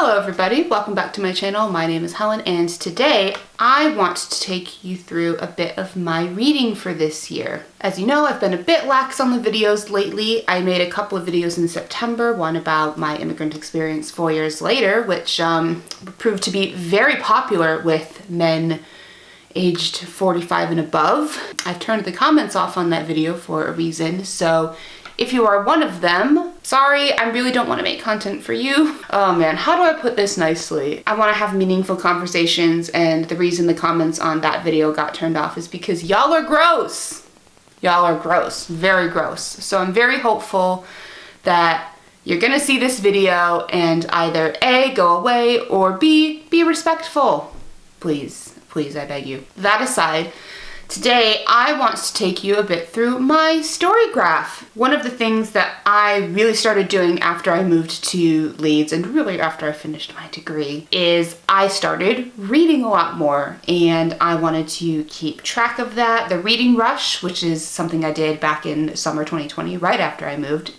Hello everybody, welcome back to my channel. My name is Helen and today I want to take you through a bit of my reading for this year. As you know, I've been a bit lax on the videos lately. I made a couple of videos in September, one about my immigrant experience 4 years later, which proved to be very popular with men aged 45 and above. I turned the comments off on that video for a reason, so if you are one of them, sorry, I really don't want to make content for you. Oh man, how do I put this nicely? I want to have meaningful conversations, and the reason the comments on that video got turned off is because y'all are gross. Y'all are gross, very gross. So I'm very hopeful that you're gonna see this video and either A, go away, or B, be respectful. Please, please, I beg you. That aside, today, I want to take you a bit through my Storygraph. One of the things that I really started doing after I moved to Leeds, and really after I finished my degree, is I started reading a lot more, and I wanted to keep track of that. The reading rush, which is something I did back in summer 2020, right after I moved,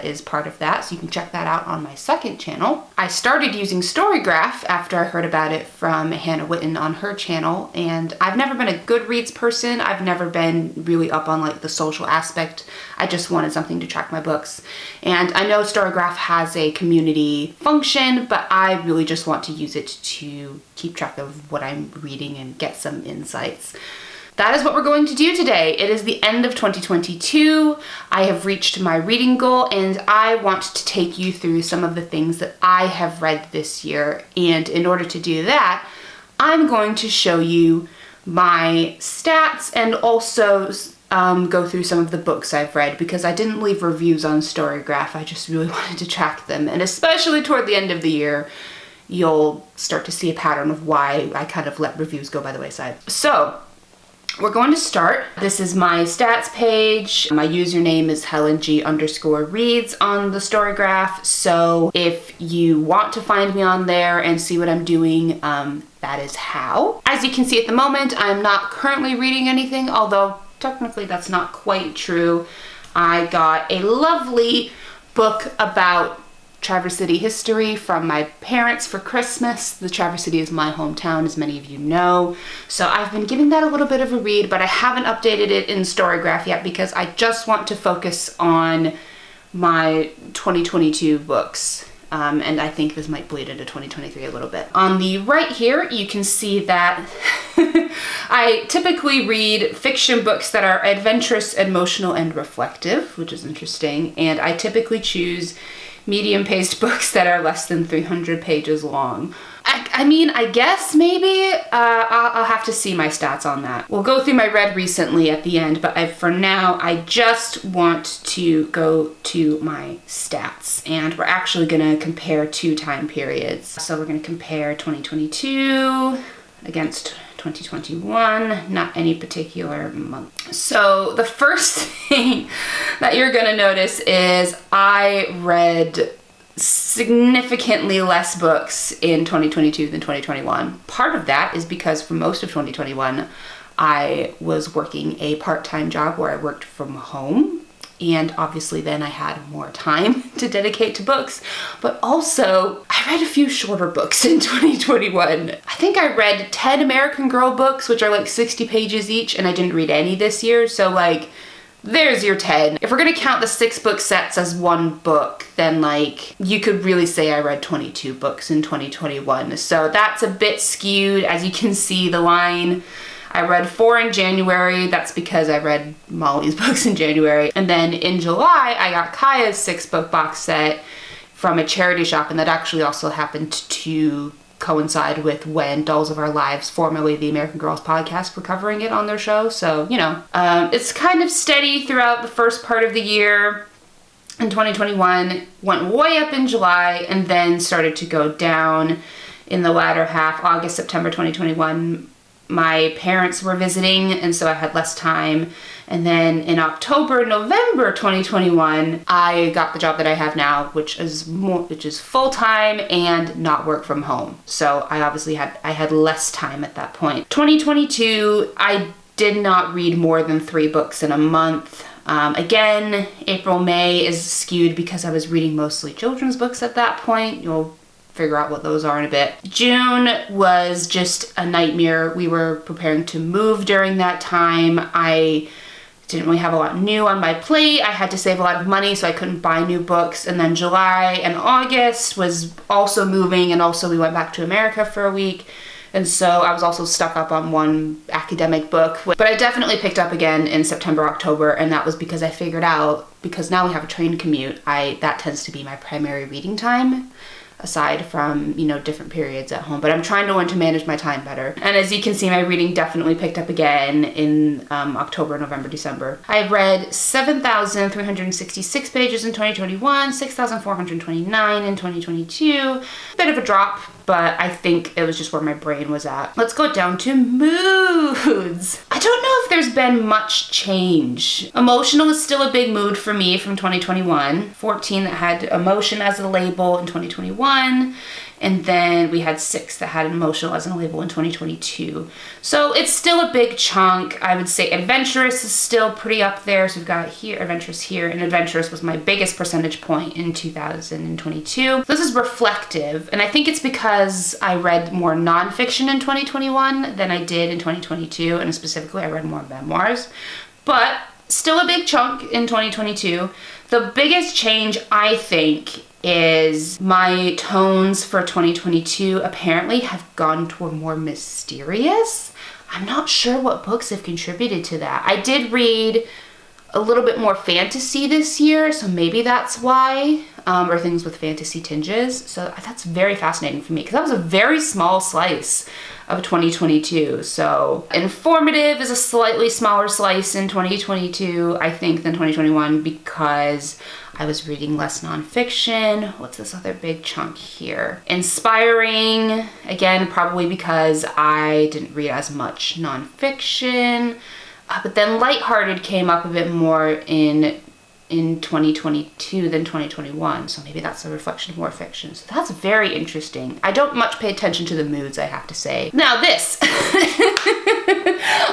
is part of that, so you can check that out on my second channel. I started using Storygraph after I heard about it from Hannah Witten on her channel, and I've never been a Goodreads person. I've never been really up on like the social aspect. I just wanted something to track my books. And I know Storygraph has a community function, but I really just want to use it to keep track of what I'm reading and get some insights. That is what we're going to do today. It is the end of 2022. I have reached my reading goal, and I want to take you through some of the things that I have read this year. And in order to do that, I'm going to show you my stats and also go through some of the books I've read, because I didn't leave reviews on Storygraph. I just really wanted to track them. And especially toward the end of the year, you'll start to see a pattern of why I kind of let reviews go by the wayside. So, we're going to start. This is my stats page. My username is HelenG_reads on the Storygraph. So if you want to find me on there and see what I'm doing, that is how. As you can see at the moment, I'm not currently reading anything, although technically that's not quite true. I got a lovely book about Traverse City history from my parents for Christmas. The Traverse City is my hometown, as many of you know. So I've been giving that a little bit of a read, but I haven't updated it in Storygraph yet because I just want to focus on my 2022 books. And I think this might bleed into 2023 a little bit. On the right here, you can see that I typically read fiction books that are adventurous, emotional, and reflective, which is interesting. And I typically choose medium-paced books that are less than 300 pages long. I mean, I guess maybe I'll have to see my stats on that. We'll go through my read recently at the end, but for now, I just want to go to my stats. And we're actually gonna compare two time periods. So we're gonna compare 2022 against 2021, not any particular month. So the first thing that you're gonna notice is I read significantly less books in 2022 than 2021. Part of that is because for most of 2021, I was working a part-time job where I worked from home. And obviously then I had more time to dedicate to books, but also I read a few shorter books in 2021. I think I read 10 American Girl books, which are like 60 pages each, and I didn't read any this year, so like, there's your 10. If we're gonna count the 6 book sets as one book, then like, you could really say I read 22 books in 2021. So that's a bit skewed. As you can see, the line, I read 4 in January. That's because I read Molly's books in January. And then in July, I got Kaya's 6-book box set from a charity shop, and that actually also happened to coincide with when Dolls of Our Lives, formerly the American Girls podcast, were covering it on their show. So, you know, it's kind of steady throughout the first part of the year. In 2021, went way up in July and then started to go down in the latter half, August, September 2021. My parents were visiting, and so I had less time. And then in October, November 2021, I got the job that I have now, which is full-time and not work from home. So I obviously had less time at that point. 2022, I did not read more than 3 books in a month. Again, April, May is skewed because I was reading mostly children's books at that point. You'll figure out what those are in a bit. June was just a nightmare. We were preparing to move during that time. I didn't really have a lot new on my plate. I had to save a lot of money, so I couldn't buy new books. And then July and August was also moving, and also we went back to America for a week. And so I was also stuck up on one academic book. But I definitely picked up again in September, October, and that was because I figured out, because now we have a train commute, that tends to be my primary reading time, aside from, you know, different periods at home. But I'm trying to learn to manage my time better. And as you can see, my reading definitely picked up again in October, November, December. I read 7,366 pages in 2021, 6,429 in 2022. Bit of a drop, but I think it was just where my brain was at. Let's go down to moods. I don't know if there's been much change. Emotional is still a big mood for me from 2021. 14 that had emotion as a label in 2021. And then we had 6 that had emotional as a label in 2022. So it's still a big chunk. I would say adventurous is still pretty up there. So we've got here, adventurous here, and adventurous was my biggest percentage point in 2022. This is reflective, and I think it's because I read more nonfiction in 2021 than I did in 2022, and specifically I read more memoirs. But still a big chunk in 2022. The biggest change, I think, is my tones for 2022 apparently have gone toward more mysterious. I'm not sure what books have contributed to that. I did read a little bit more fantasy this year, so maybe that's why, or things with fantasy tinges. So that's very fascinating for me, because that was a very small slice of 2022. So informative is a slightly smaller slice in 2022, I think, than 2021, because I was reading less nonfiction. What's this other big chunk here? Inspiring, again, probably because I didn't read as much nonfiction. But then lighthearted came up a bit more in 2022 than 2021. So maybe that's a reflection of more fiction. So that's very interesting. I don't much pay attention to the moods, I have to say. Now this,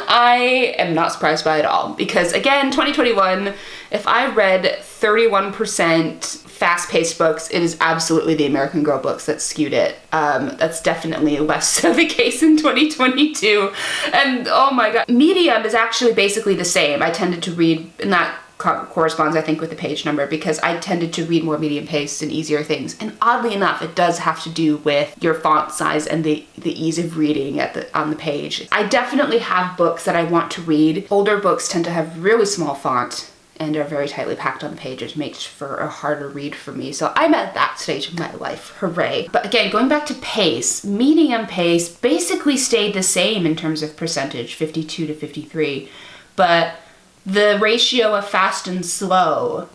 I am not surprised by it at all, because again, 2021, if I read 31% fast-paced books, it is absolutely the American Girl books that skewed it. That's definitely less so the case in 2022. And oh my god, medium is actually basically the same. I tended to read, and that corresponds, I think, with the page number, because I tended to read more medium paced and easier things. And oddly enough, it does have to do with your font size and the ease of reading on the page. I definitely have books that I want to read. Older books tend to have really small font and are very tightly packed on the page, which makes for a harder read for me. So I'm at that stage of my life, hooray. But again, going back to pace, medium pace basically stayed the same in terms of percentage, 52 to 53. But the ratio of fast and slow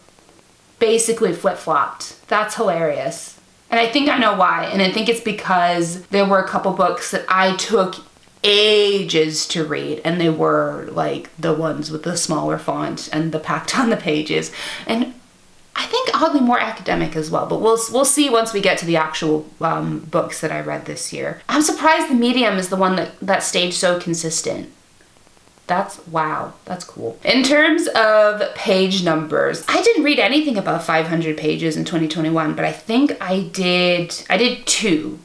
basically flip-flopped. That's hilarious. And I think I know why. And I think it's because there were a couple books that I took ages to read, and they were like the ones with the smaller font and the packed on the pages. And I think oddly more academic as well, but we'll see once we get to the actual books that I read this year. I'm surprised the medium is the one that stayed so consistent. Wow, that's cool. In terms of page numbers, I didn't read anything above 500 pages in 2021, but I think I did 2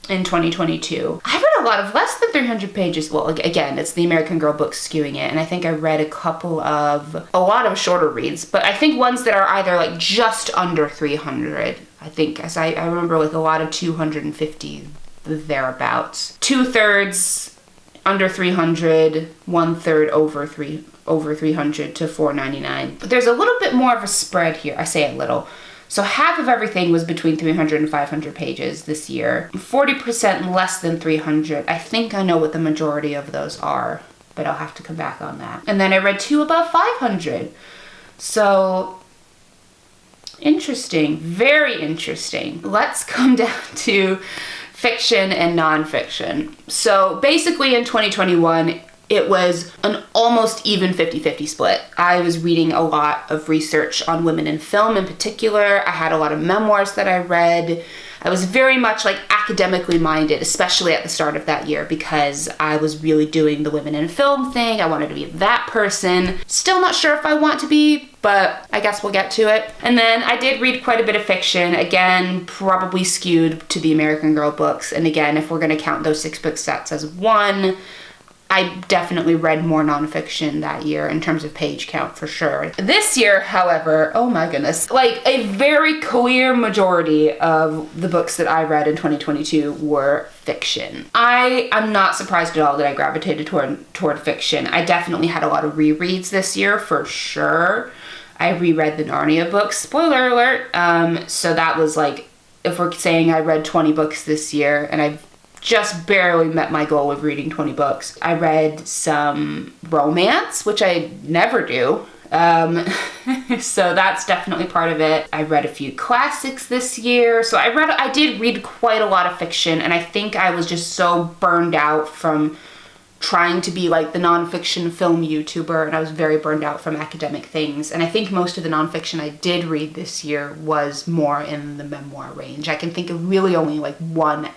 in 2022. I read a lot of less than 300 pages. Well, again, it's the American Girl books skewing it, and I think I read a lot of shorter reads, but I think ones that are either like just under 300. I think, as I remember, like a lot of 250 thereabouts. 2/3 under 300, 1/3 over 300 to 499. But there's a little bit more of a spread here. I say a little. So half of everything was between 300 and 500 pages this year. 40% less than 300. I think I know what the majority of those are, but I'll have to come back on that. And then I read 2 above 500. So interesting, very interesting. Let's come down to fiction and nonfiction. So basically in 2021, it was an almost even 50-50 split. I was reading a lot of research on women in film in particular. I had a lot of memoirs that I read. I was very much like academically minded, especially at the start of that year, because I was really doing the women in film thing. I wanted to be that person. Still not sure if I want to be but I guess we'll get to it. And then I did read quite a bit of fiction, again, probably skewed to the American Girl books. And again, if we're going to count those 6-book sets as one, I definitely read more nonfiction that year in terms of page count for sure. This year, however, oh my goodness, like a very clear majority of the books that I read in 2022 were fiction. I'm not surprised at all that I gravitated toward fiction. I definitely had a lot of rereads this year for sure. I reread the Narnia books, spoiler alert. So that was like, if we're saying I read 20 books this year, and I've just barely met my goal of reading 20 books. I read some romance, which I never do. So that's definitely part of it. I read a few classics this year. So I did read quite a lot of fiction, and I think I was just so burned out from trying to be like the nonfiction film YouTuber, and I was very burned out from academic things. And I think most of the nonfiction I did read this year was more in the memoir range. I can think of really only like one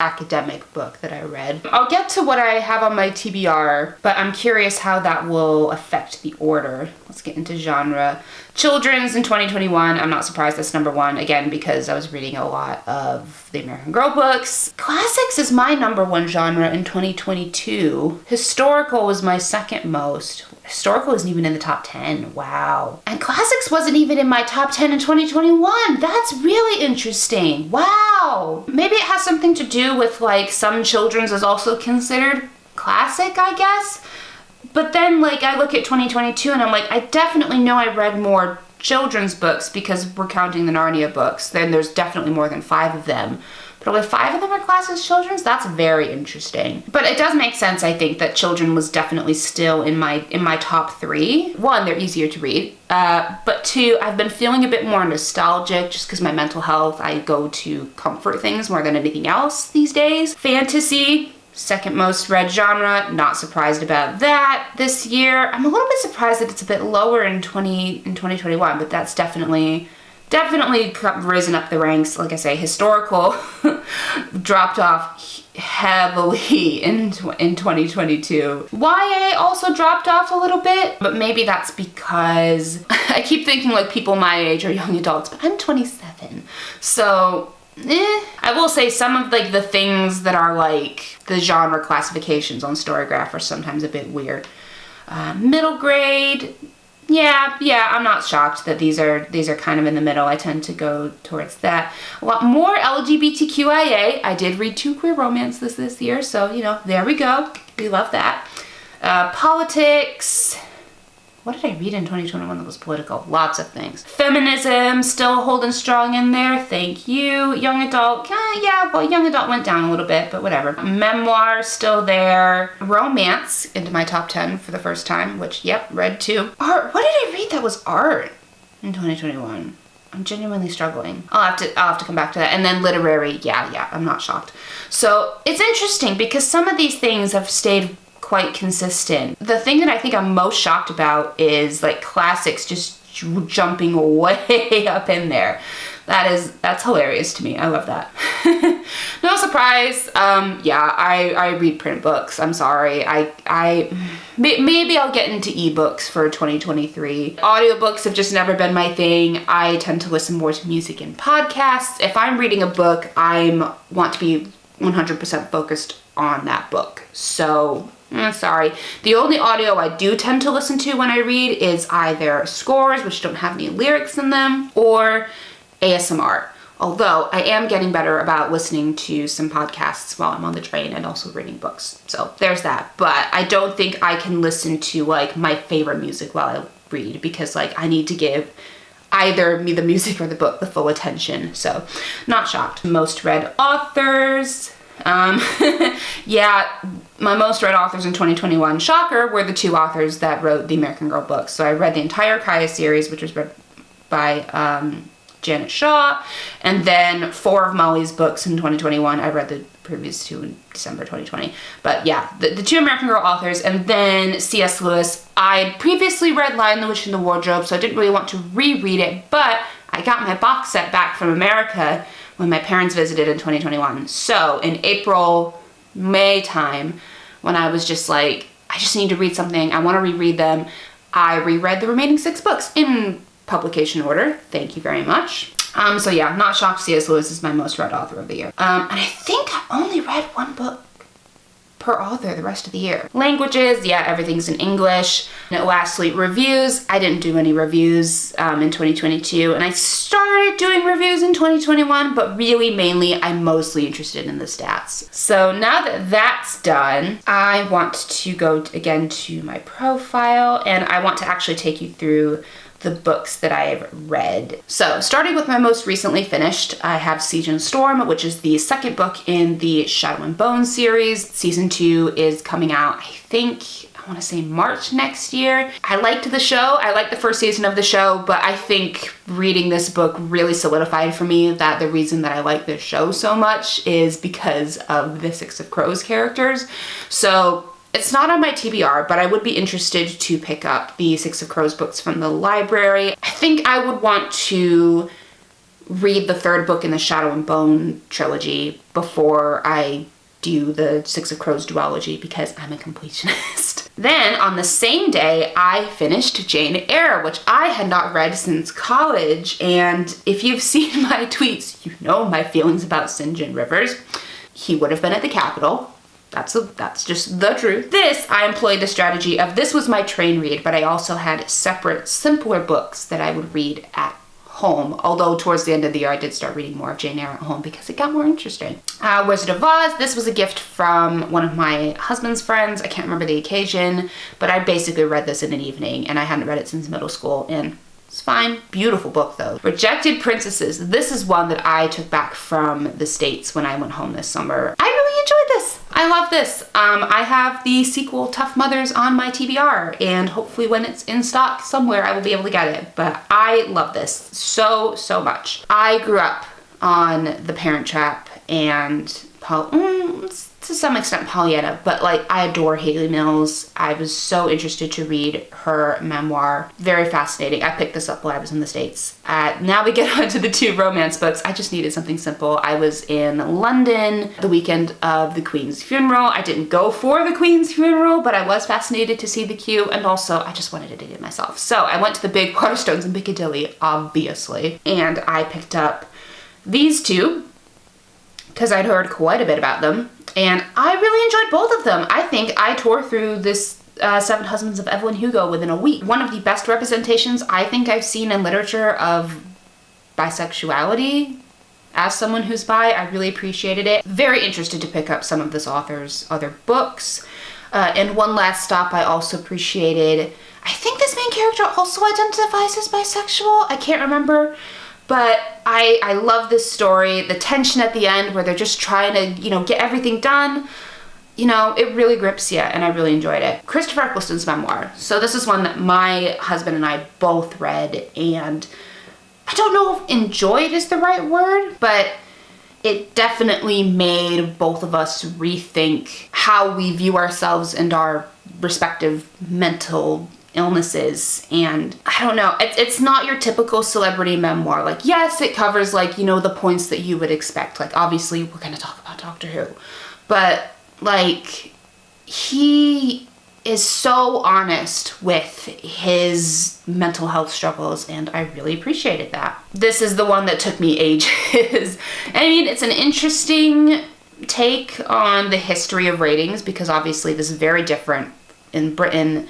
academic book that I read. I'll get to what I have on my TBR, but I'm curious how that will affect the order. Let's get into genre. Children's in 2021, I'm not surprised that's number one, again, because I was reading a lot of the American Girl books. Classics is my number one genre in 2022. Historical was my second most. Historical isn't even in the top 10. Wow. And classics wasn't even in my top 10 in 2021. That's really interesting. Wow. Maybe it has something to do with like some children's is also considered classic, I guess. But then like I look at 2022 and I'm like, I definitely know I read more children's books because we're counting the Narnia books. Then there's definitely more than 5 of them. But only 5 of them are classed as children's? That's very interesting. But it does make sense, I think, that children was definitely still in my top 3. 1, they're easier to read. But 2, I've been feeling a bit more nostalgic just because my mental health, I go to comfort things more than anything else these days. Fantasy, second most read genre, not surprised about that this year. I'm a little bit surprised that it's a bit lower in 2021, but that's definitely risen up the ranks. Like I say, historical dropped off heavily in 2022. YA also dropped off a little bit, but maybe that's because I keep thinking like people my age are young adults, but I'm 27. So I will say some of like the things that are like the genre classifications on Storygraph are sometimes a bit weird. Middle grade, yeah, I'm not shocked that these are kind of in the middle. I tend to go towards that. A lot more LGBTQIA. I did read 2 queer romances this year, so you know, there we go. We love that. Politics. What did I read in 2021 that was political? Lots of things. Feminism, still holding strong in there. Thank you. Young adult, young adult went down a little bit, but whatever. Memoir, still there. Romance, into my top 10 for the first time, which, yep, read 2. Art, what did I read that was art in 2021? I'm genuinely struggling. I'll have to come back to that. And then literary, yeah, I'm not shocked. So it's interesting because some of these things have stayed quite consistent. The thing that I think I'm most shocked about is like classics just jumping way up in there. That's hilarious to me. I love that. No surprise. I read print books. I'm sorry. Maybe I'll get into ebooks for 2023. Audiobooks have just never been my thing. I tend to listen more to music and podcasts. If I'm reading a book, I want to be 100% focused on that book. So sorry. The only audio I do tend to listen to when I read is either scores, which don't have any lyrics in them, or ASMR. Although I am getting better about listening to some podcasts while I'm on the train and also reading books. So there's that. But I don't think I can listen to like my favorite music while I read because like I need to give either me the music or the book the full attention. So not shocked. Most read authors. My most read authors in 2021, shocker, were the 2 authors that wrote the American Girl books. So I read the entire Kaya series, which was read by Janet Shaw, and then 4 of Molly's books in 2021. I read the previous 2 in December 2020. But yeah, the 2 American Girl authors, and then C.S. Lewis. I previously read Lion, the Witch, and the Wardrobe, so I didn't really want to reread it, but I got my box set back from America when my parents visited in 2021. So in April, May time, when I was just like, I just need to read something, I want to reread them, I reread the remaining 6 books in publication order. Thank you very much. So yeah, not shocked C.S. Lewis is my most read author of the year. And I think I only read 1 book per author the rest of the year. Languages, yeah, everything's in English. And lastly, reviews. I didn't do any reviews in 2022, and I started doing reviews in 2021, but really mainly I'm mostly interested in the stats. So now that that's done, I want to go again to my profile, and I want to actually take you through the books that I've read. So starting with my most recently finished, I have Siege and Storm, which is the 2nd book in the Shadow and Bone series. Season 2 is coming out, I think, I want to say March next year. I liked the show. I liked the first season of the show, but I think reading this book really solidified for me that the reason that I like this show so much is because of the Six of Crows characters. So it's not on my TBR, but I would be interested to pick up the Six of Crows books from the library. I think I would want to read the 3rd book in the Shadow and Bone trilogy before I do the Six of Crows duology because I'm a completionist. Then on the same day, I finished Jane Eyre, which I had not read since college. And if you've seen my tweets, you know my feelings about St. John Rivers. He would have been at the Capitol. That's just the truth. I employed the strategy of this was my train read, but I also had separate, simpler books that I would read at home. Although towards the end of the year, I did start reading more of Jane Eyre at home because it got more interesting. Wizard of Oz, this was a gift from one of my husband's friends. I can't remember the occasion, but I basically read this in an evening, and I hadn't read it since middle school, and it's fine. Beautiful book though. Rejected Princesses. This is one that I took back from the States when I went home this summer. I really enjoyed this. I love this. I have the sequel Tough Mothers on my TBR, and hopefully when it's in stock somewhere I will be able to get it. But I love this so much. I grew up on The Parent Trap and to some extent Pollyanna, but like I adore Haley Mills. I was so interested to read her memoir. Very fascinating. I picked this up while I was in the States. Now we get on to the 2 romance books. I just needed something simple. I was in London the weekend of the Queen's funeral. I didn't go for the Queen's funeral, but I was fascinated to see the queue, and also I just wanted to dig it myself. So I went to the big Waterstones in Piccadilly, obviously, and I picked up these 2 because I'd heard quite a bit about them, and I really enjoyed both of them. I think I tore through this 7 Husbands of Evelyn Hugo within a week. One of the best representations I think I've seen in literature of bisexuality. As someone who's bi, I really appreciated it. Very interested to pick up some of this author's other books. And one last stop I also appreciated. I think this main character also identifies as bisexual. I can't remember. But I love this story. The tension at the end where they're just trying to, get everything done. It really grips you, and I really enjoyed it. Christopher Eccleston's memoir. So this is one that my husband and I both read, and I don't know if enjoyed is the right word, but it definitely made both of us rethink how we view ourselves and our respective mental illnesses. And I don't know, it's not your typical celebrity memoir. Like, yes, it covers the points that you would expect. Like, obviously we're going to talk about Doctor Who, but he is so honest with his mental health struggles, and I really appreciated that. This is the one that took me ages. I mean, it's an interesting take on the history of ratings, because obviously this is very different in Britain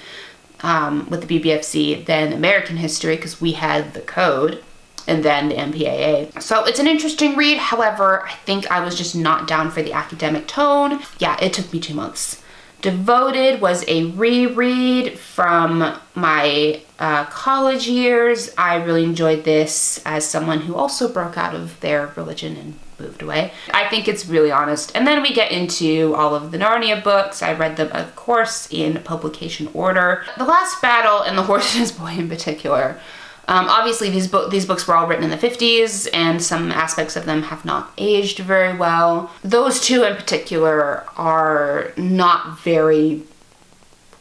with the BBFC than American history, because we had the code and then the MPAA. So it's an interesting read. However, I think I was just not down for the academic tone. Yeah, it took me 2 months. Devoted was a reread from my college years. I really enjoyed this as someone who also broke out of their religion and moved away. I think it's really honest. And then we get into all of the Narnia books. I read them, of course, in publication order. The Last Battle and The Horse's Boy in particular. Obviously, these books were all written in the 50s, and some aspects of them have not aged very well. Those two in particular are not very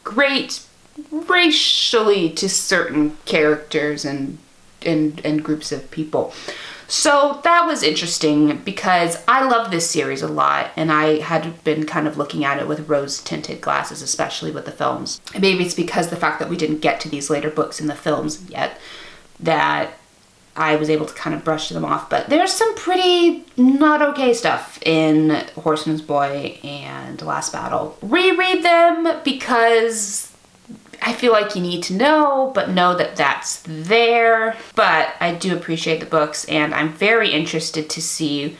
great racially to certain characters and groups of people. So that was interesting because I love this series a lot, and I had been kind of looking at it with rose-tinted glasses, especially with the films. And maybe it's because the fact that we didn't get to these later books in the films yet that I was able to kind of brush them off. But there's some pretty not okay stuff in Horseman's Boy and Last Battle. Reread them because I feel like you need to know, but know that that's there. But I do appreciate the books, and I'm very interested to see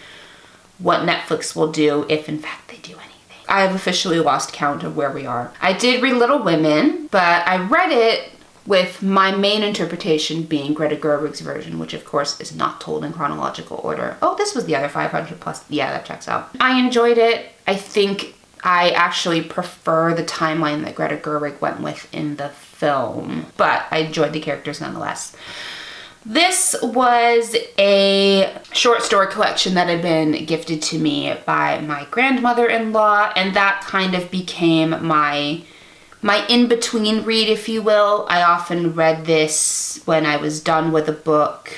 what Netflix will do if in fact they do anything. I have officially lost count of where we are. I did read Little Women, but I read it with my main interpretation being Greta Gerwig's version, which of course is not told in chronological order. Oh, this was the other 500 plus. Yeah, that checks out. I enjoyed it. I think I actually prefer the timeline that Greta Gerwig went with in the film, but I enjoyed the characters nonetheless. This was a short story collection that had been gifted to me by my grandmother-in-law, and that kind of became my in-between read, if you will. I often read this when I was done with a book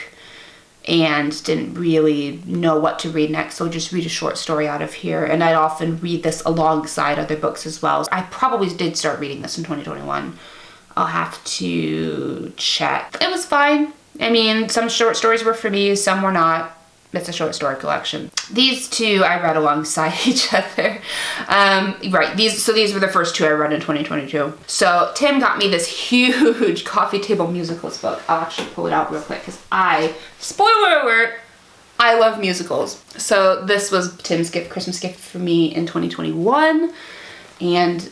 and didn't really know what to read next, so just read a short story out of here. And I'd often read this alongside other books as well. I probably did start reading this in 2021. I'll have to check. It was fine. I mean, some short stories were for me, some were not. It's a short story collection. These two I read alongside each other. Right, these were the first two I read in 2022. So Tim got me this huge coffee table musicals book. I'll actually pull it out real quick because spoiler alert, I love musicals. So this was Tim's Christmas gift for me in 2021. And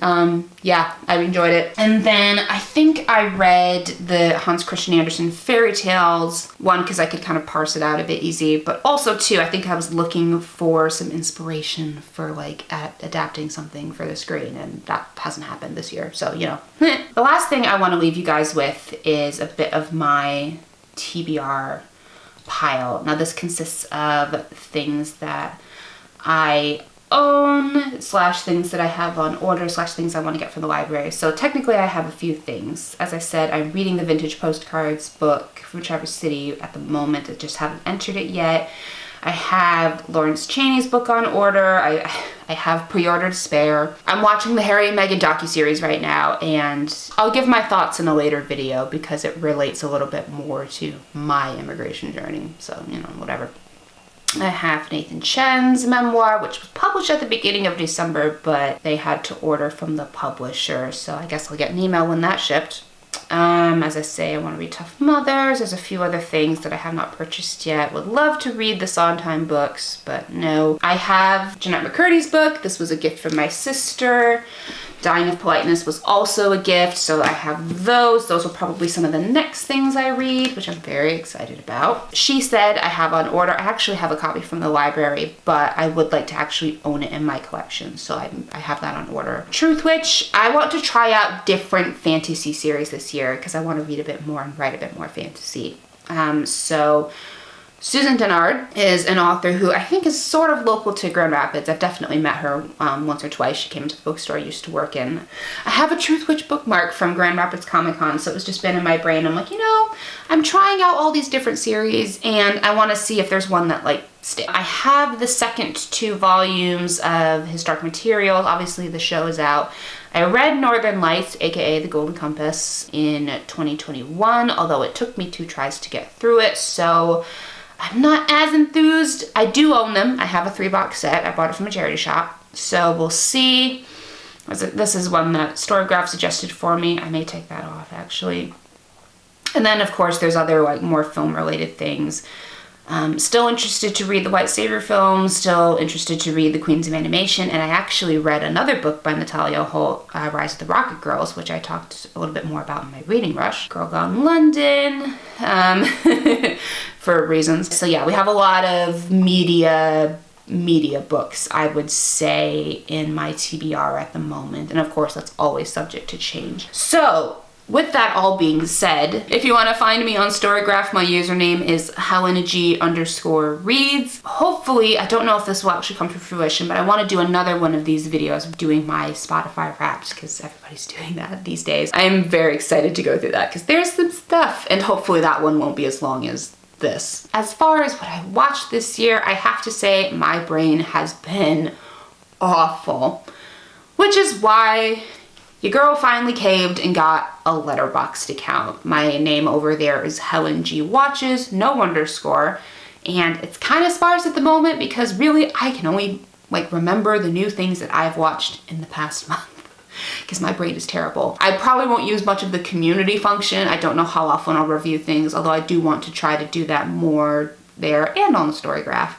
yeah, I enjoyed it. And then I think I read the Hans Christian Andersen fairy tales, one because I could kind of parse it out a bit easy, but also two, I think I was looking for some inspiration for like adapting something for the screen, and that hasn't happened this year, so you know. The last thing I want to leave you guys with is a bit of my TBR pile. Now this consists of things that I own / things that I have on order / things I want to get from the library. So technically I have a few things. As I said, I'm reading the Vintage Postcards book from Traverse City at the moment. I just haven't entered it yet. I have Lawrence Chaney's book on order. I have pre-ordered Spare. I'm watching the Harry and Meghan docuseries right now, and I'll give my thoughts in a later video because it relates a little bit more to my immigration journey. So, you know, whatever. I have Nathan Chen's memoir, which was published at the beginning of December, but they had to order from the publisher, so I guess I'll get an email when that's shipped. As I say, I want to read Tough Mothers. There's a few other things that I have not purchased yet. Would love to read the Sondheim books, but no. I have Jeanette McCurdy's book. This was a gift from my sister. Dying of Politeness was also a gift, so I have those. Those will probably some of the next things I read, which I'm very excited about. She Said I have on order. I actually have a copy from the library, but I would like to actually own it in my collection, so I have that on order. Truth Witch, I want to try out different fantasy series this year because I want to read a bit more and write a bit more fantasy. So Susan Dennard is an author who I think is sort of local to Grand Rapids. I've definitely met her once or twice. She came into the bookstore I used to work in. I have a Truth Witch bookmark from Grand Rapids Comic Con, so it's just been in my brain. I'm like, you know, I'm trying out all these different series, and I want to see if there's one that like sticks. I have the second 2 volumes of his Dark Materials. Obviously the show is out. I read Northern Lights, aka The Golden Compass, in 2021, although it took me 2 tries to get through it, so I'm not as enthused. I do own them. I have a 3-box set. I bought it from a charity shop. So we'll see. This is one that Storygraph suggested for me. I may take that off, actually. And then, of course, there's other like more film-related things. Still interested to read the White Savior films. Still interested to read The Queens of Animation. And I actually read another book by Natalia Holt, Rise of the Rocket Girls, which I talked a little bit more about in my reading rush. Girl Gone London. For reasons. So yeah, we have a lot of media books, I would say, in my TBR at the moment. And of course, that's always subject to change. So with that all being said, if you want to find me on Storygraph, my username is HelenaG_reads. Hopefully, I don't know if this will actually come to fruition, but I want to do another one of these videos of doing my Spotify Wrapped, because everybody's doing that these days. I am very excited to go through that, because there's some stuff, and hopefully that one won't be as long as this. As far as what I watched this year, I have to say my brain has been awful, which is why your girl finally caved and got a Letterboxd account. My name over there is Helen G Watches, no underscore, and it's kind of sparse at the moment because really I can only like remember the new things that I've watched in the past month because my brain is terrible. I probably won't use much of the community function. I don't know how often I'll review things, although I do want to try to do that more there and on the Storygraph.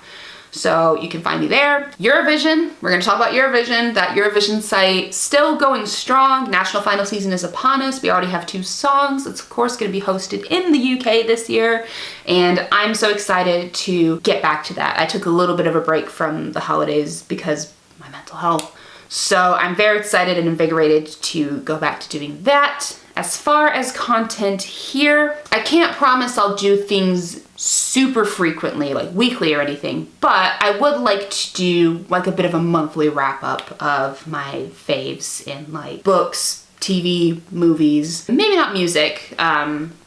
So you can find me there. Eurovision, we're gonna talk about Eurovision. That Eurovision site still going strong. National final season is upon us. We already have 2 songs. It's of course gonna be hosted in the UK this year. And I'm so excited to get back to that. I took a little bit of a break from the holidays because of my mental health. So I'm very excited and invigorated to go back to doing that. As far as content here, I can't promise I'll do things super frequently, like weekly or anything, but I would like to do like a bit of a monthly wrap up of my faves in like books, TV, movies, maybe not music,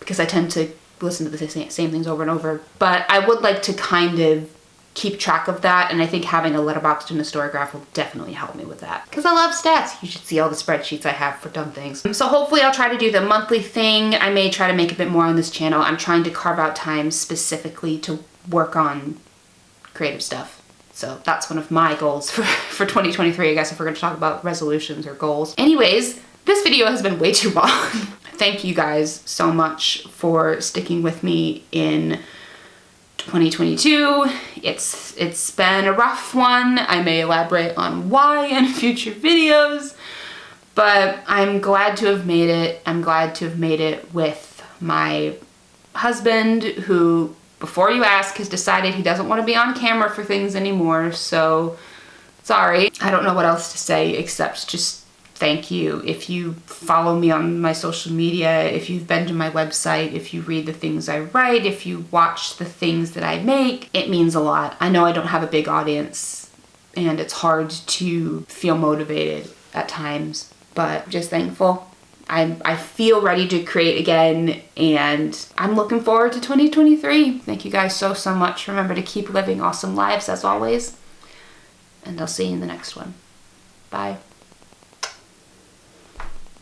because I tend to listen to the same things over and over, but I would like to kind of keep track of that, and I think having a Letterboxd and a Storygraph will definitely help me with that. Because I love stats. You should see all the spreadsheets I have for dumb things. So hopefully I'll try to do the monthly thing. I may try to make a bit more on this channel. I'm trying to carve out time specifically to work on creative stuff. So that's one of my goals for 2023, I guess, if we're gonna talk about resolutions or goals. Anyways, this video has been way too long. Thank you guys so much for sticking with me in 2022. It's been a rough one. I may elaborate on why in future videos, but I'm glad to have made it. I'm glad to have made it with my husband, who, before you ask, has decided he doesn't want to be on camera for things anymore, so sorry. I don't know what else to say except just thank you. If you follow me on my social media, if you've been to my website, if you read the things I write, if you watch the things that I make, it means a lot. I know I don't have a big audience and it's hard to feel motivated at times, but just thankful. I feel ready to create again, and I'm looking forward to 2023. Thank you guys so much. Remember to keep living awesome lives as always, and I'll see you in the next one. Bye.